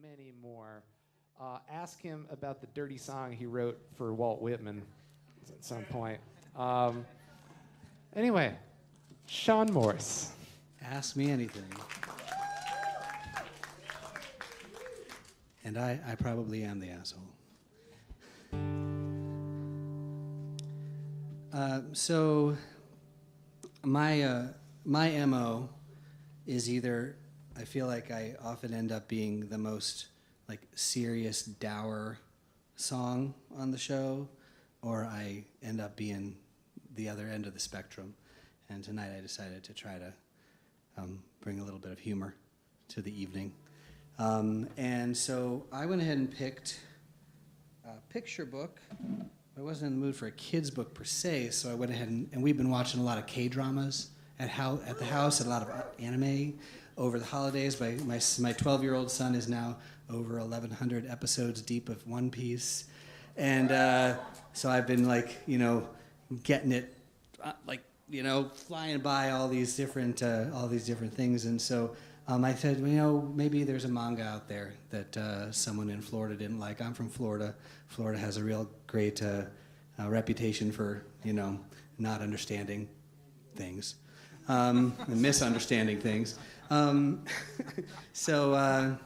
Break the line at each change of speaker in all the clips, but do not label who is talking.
many more. Ask him about the dirty song he wrote for Walt Whitman at some point. Anyway, Sean Morse.
Ask me anything. And I probably am the asshole. So my MO is either I feel like I often end up being the most like serious, dour song on the show, or I end up being the other end of the spectrum. And tonight I decided to try to bring a little bit of humor to the evening. And so I went ahead and picked a picture book. I wasn't in the mood for a kid's book per se, so I went ahead and we've been watching a lot of K-dramas at the house, a lot of anime over the holidays. My 12-year-old son is now over 1,100 episodes deep of One Piece. And so I've been getting it, flying by all these different things. And so I said, maybe there's a manga out there that someone in Florida didn't like. I'm from Florida. Florida has a real great reputation for, not understanding things and misunderstanding things. So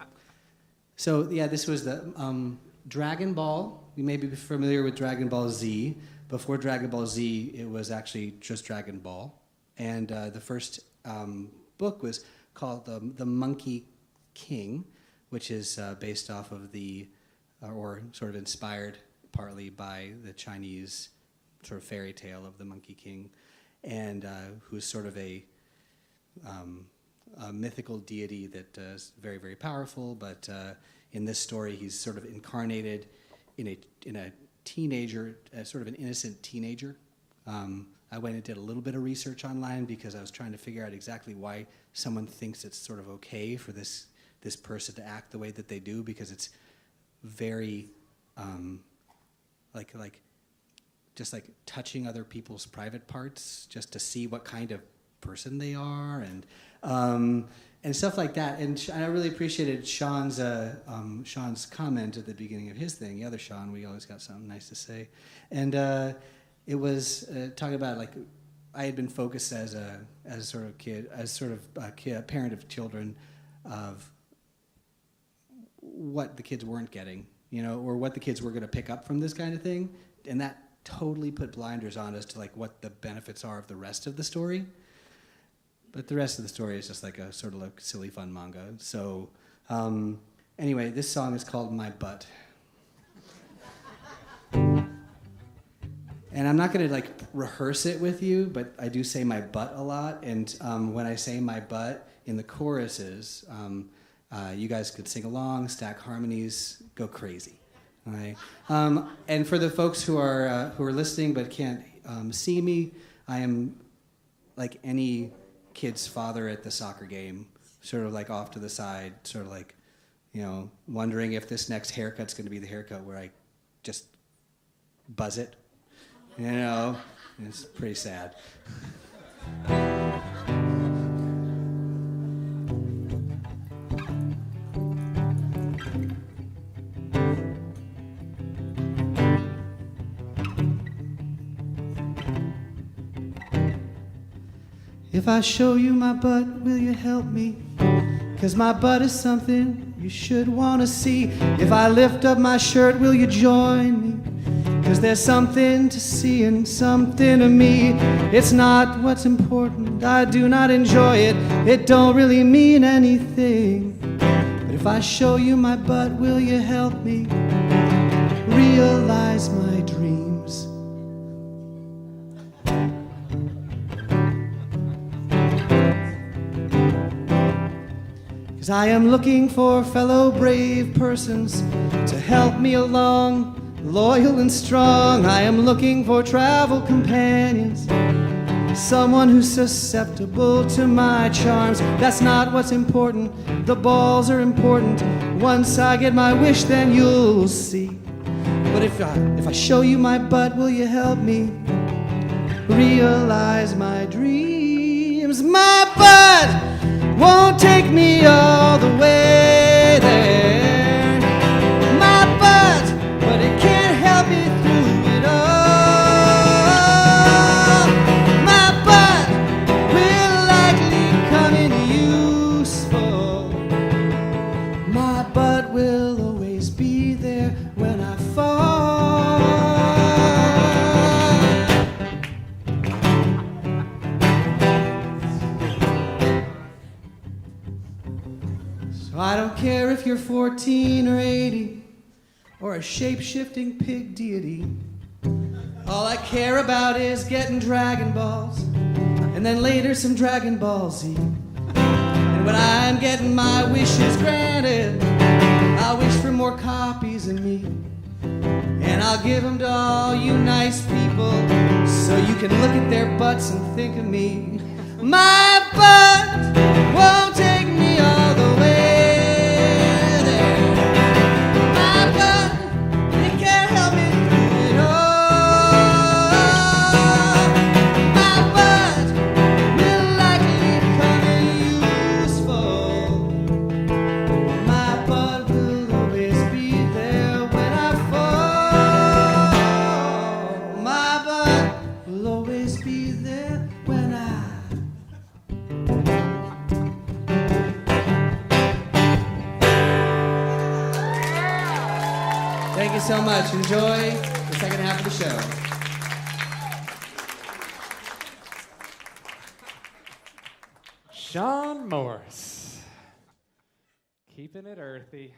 this was the Dragon Ball. You may be familiar with Dragon Ball Z. Before Dragon Ball Z, it was actually just Dragon Ball. And the first book was called The Monkey King, which is based off of or sort of inspired partly by the Chinese sort of fairy tale of the Monkey King, and who's sort of a mythical deity that is very, very powerful, but in this story he's sort of incarnated in a teenager, sort of an innocent teenager. I went and did a little bit of research online because I was trying to figure out exactly why someone thinks it's sort of okay for this person to act the way that they do, because it's very just like touching other people's private parts just to see what kind of person they are, and stuff like that. And I really appreciated Sean's comment at the beginning of his thing. The other Sean, we always got something nice to say, and it was talking about like I had been focused as a parent of children, of what the kids weren't getting, or what the kids were going to pick up from this kind of thing, and that totally put blinders on as to like what the benefits are of the rest of the story. But the rest of the story is just like a sort of like silly fun manga. So anyway, this song is called My Butt. And I'm not going to like rehearse it with you, but I do say my butt a lot. And when I say my butt in the choruses, you guys could sing along, stack harmonies, go crazy. All right. And for the folks who are listening but can't see me, I am like any kid's father at the soccer game, sort of like off to the side, sort of like, wondering if this next haircut's going to be the haircut where I just buzz it. It's pretty sad. If I show you my butt, will you help me? 'Cause my butt is something you should want to see. If I lift up my shirt, will you join me? 'Cause there's something to see and something to me. It's not what's important, I do not enjoy it. It don't really mean anything. But if I show you my butt, will you help me realize my dreams? 'Cause I am looking for fellow brave persons to help me along, loyal and strong. I am looking for travel companions, someone who's susceptible to my charms. That's not what's important, the balls are important. Once I get my wish, then you'll see. But if I show you my butt, will you help me realize my dreams? My butt won't take me all the way there. Oh, I don't care if you're 14 or 80 or a shape-shifting pig deity. All I care about is getting Dragon Balls and then later some Dragon Ball Z. And when I'm getting my wishes granted, I'll wish for more copies of me. And I'll give them to all you nice people so you can look at their butts and think of me. My butt won't take me all the way there. My butt, it can't help me through it all. My butt will likely come in useful. My butt will always be there when I fall. My butt will always be there when I... Thank you so much. Enjoy the second half of the show.
Sean Morse. Keeping it earthy.